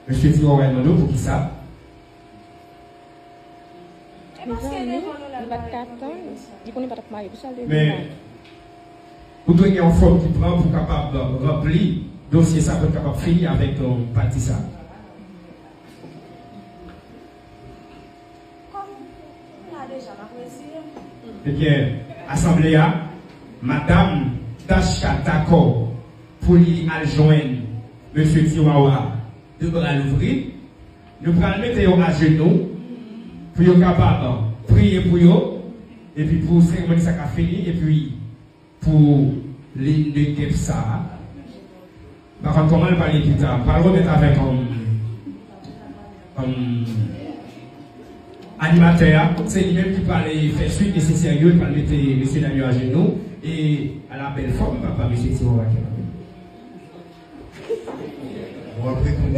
Monsieur Thibault va demander pour qui ça? Mais vous devez une forme qui prend pour capable remplir dossier ça pour capable finir avec un parti ça. Eh bien, assemblée, Madame Tachka d'accord pour lui adjoindre Monsieur Tiwawa de bras l'ouvrir. Nous allons mettre à genoux pour être capable de prier pour eux et puis pour cérémonie ça a fini et puis pour les ça. Par contre, comment le parler plus tard? Parlons mettre avec animateur, c'est lui-même qui parle faire suite nécessaire, il va mettre M. Daniel à genoux et à la belle forme, papa, M. Tiwawa. On va prétendre